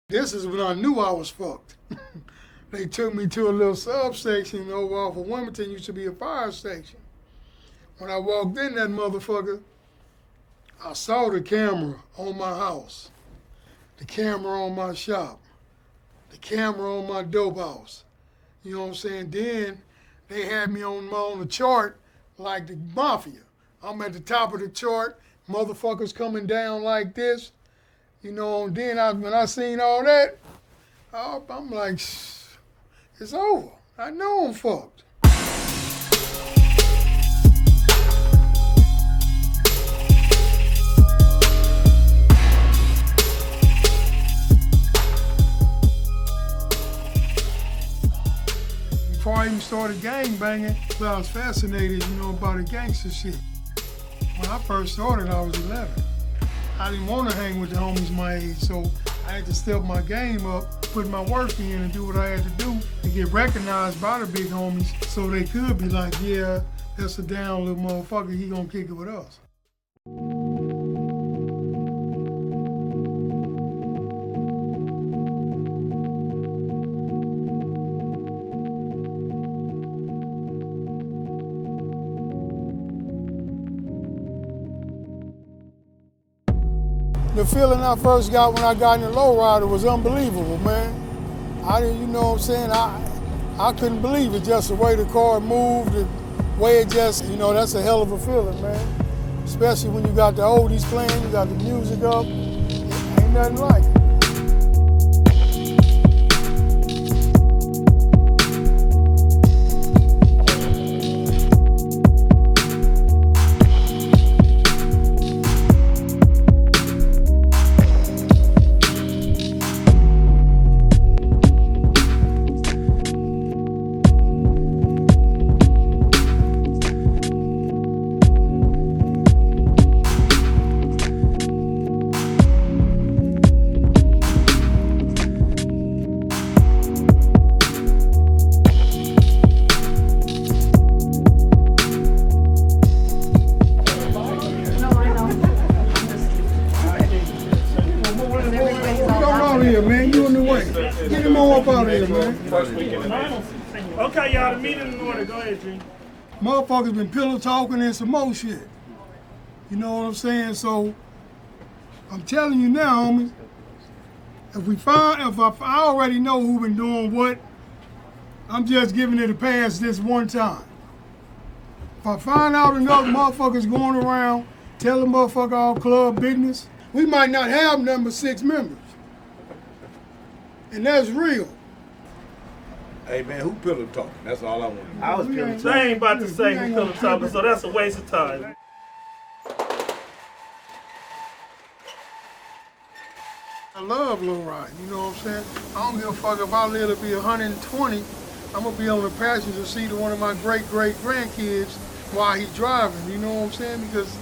This is when I knew I was fucked. They took me to a little substation over off of Wilmington, used to be a fire station. When I walked in that motherfucker, I saw the camera on my house, the camera on my shop, the camera on my dope house. You know what I'm saying? Then they had me on the chart like the mafia. I'm at the top of the chart, motherfuckers coming down like this. You know, and then when I seen all that, I'm like, it's over. I know I'm fucked. Before I even started gang banging, I was fascinated, by the gangster shit. When I first started, I was 11. I didn't want to hang with the homies my age, so I had to step my game up, put my work in and do what I had to do to get recognized by the big homies so they could be like, yeah, that's a down little motherfucker, he gonna kick it with us. The feeling I first got when I got in the lowrider was unbelievable, man. I didn't, you know what I'm saying? I couldn't believe it, just the way the car moved, the way it just, that's a hell of a feeling, man. Especially when you got the oldies playing, you got the music up, ain't nothing like it. Man, you in the way. Get him on up out of here, man. Okay, y'all, the meeting in order. Go ahead, G. Motherfuckers been pillow talking and some more shit. You know what I'm saying? So, I'm telling you now, homie, if I already know who been doing what, I'm just giving it a pass this one time. If I find out enough motherfuckers going around telling motherfucker all club business, we might not have nothing but 6 members. And that's real. Hey man, who pillow talking? That's all I want to know. I was pillow talking. I ain't about to say who pillow talking, so that's a waste of time. I love lowriding, you know what I'm saying? I don't give a fuck if I live to be 120, I'm gonna be on the passenger seat of one of my great-great-grandkids while he's driving, you know what I'm saying? Because,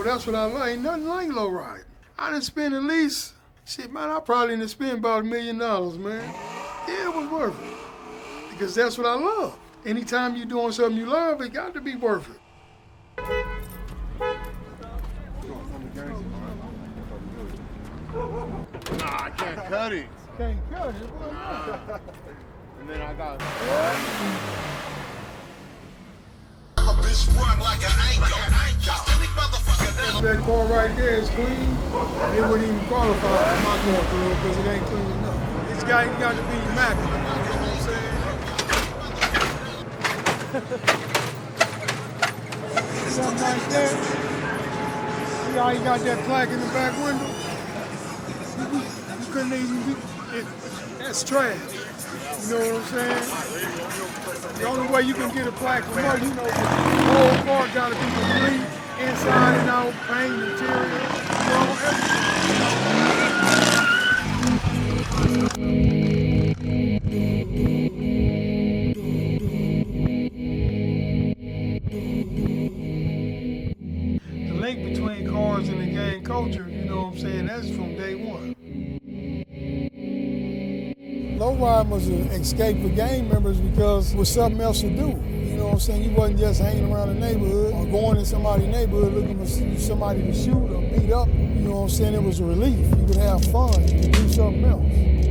that's what I love. Ain't nothing like lowriding. I done spent at least, shit, man, I probably done spent about $1 million, man. Yeah, it was worth it. Because that's what I love. Anytime you're doing something you love, it got to be worth it. Nah, I can't cut it. Can't cut it? Why not? And then I got... That car right there is clean. It wouldn't even qualify for my car through because it ain't clean enough. This guy got to be immaculate. You know what I'm saying? Something like that. See how he got that plaque in the back window? You couldn't even be. That's trash. You know what I'm saying? The only way you can get a plaque from her, the whole car got to be complete. Inside and out, paint, interior, The link between cars and the gang culture, you know what I'm saying, that's from day one. Lowriding was an escape for gang members because it was something else to do. You know what I'm saying? You wasn't just hanging around the neighborhood or going in somebody's neighborhood looking for somebody to shoot or beat up. You know what I'm saying? It was a relief. You could have fun. You could do something else.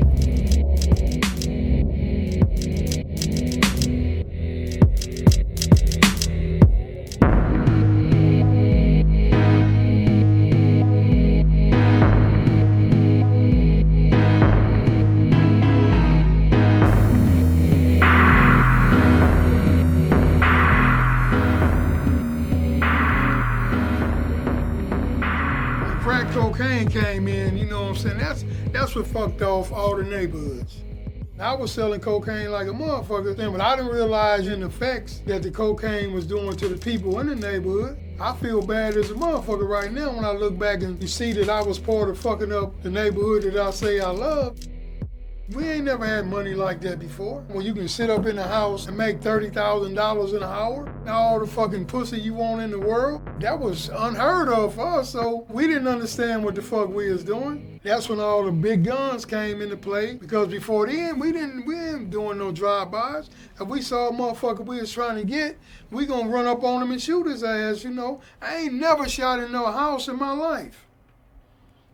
crack cocaine came in, you know what I'm saying? That's what fucked off all the neighborhoods. I was selling cocaine like a motherfucker, but I didn't realize the effects that the cocaine was doing to the people in the neighborhood. I feel bad as a motherfucker right now when I look back and you see that I was part of fucking up the neighborhood that I say I love. We ain't never had money like that before. When you can sit up in the house and make $30,000 an hour, all the fucking pussy you want in the world, that was unheard of for us, so we didn't understand what the fuck we was doing. That's when all the big guns came into play, because before then, we ain't doing no drive-bys. If we saw a motherfucker we was trying to get, we gonna run up on him and shoot his ass, you know. I ain't never shot in no house in my life.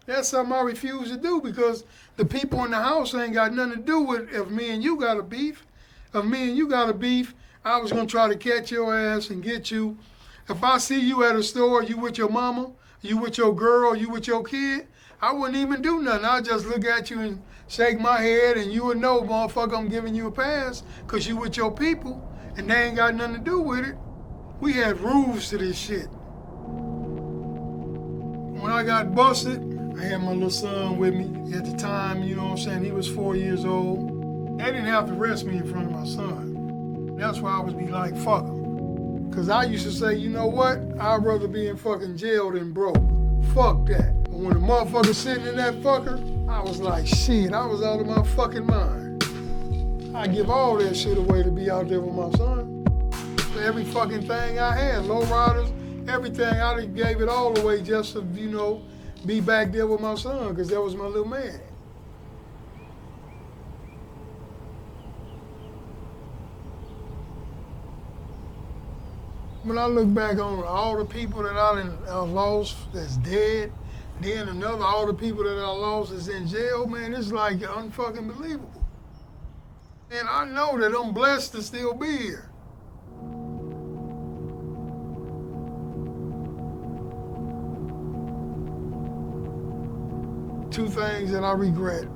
That's something I refuse to do, because the people in the house ain't got nothing to do with if me and you got a beef. If me and you got a beef, I was gonna try to catch your ass and get you. If I see you at a store, you with your mama, you with your girl, you with your kid, I wouldn't even do nothing. I'd just look at you and shake my head, and you would know, motherfucker, I'm giving you a pass, because you with your people, and they ain't got nothing to do with it. We had rules to this shit. When I got busted, I had my little son with me at the time, you know what I'm saying? He was 4 years old. They didn't have to arrest me in front of my son. That's why I was be like, fuck him. Because I used to say, you know what? I'd rather be in fucking jail than broke. Fuck that. But when the motherfucker sitting in that fucker, I was like, shit, I was out of my fucking mind. I give all that shit away to be out there with my son. Every fucking thing I had, lowriders, everything, I gave it all away just to, you know, be back there with my son, because that was my little man. When I look back on all the people that I lost that's dead, then all the people that I lost is in jail, man, it's like unfucking believable. And I know that I'm blessed to still be here. Two things that I regret,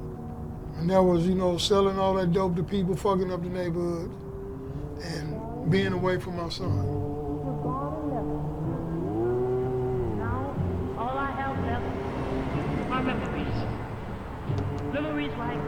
and that was, you know, selling all that dope to people, fucking up the neighborhood, and being away from my son. Now, all I have left are memories. Memories like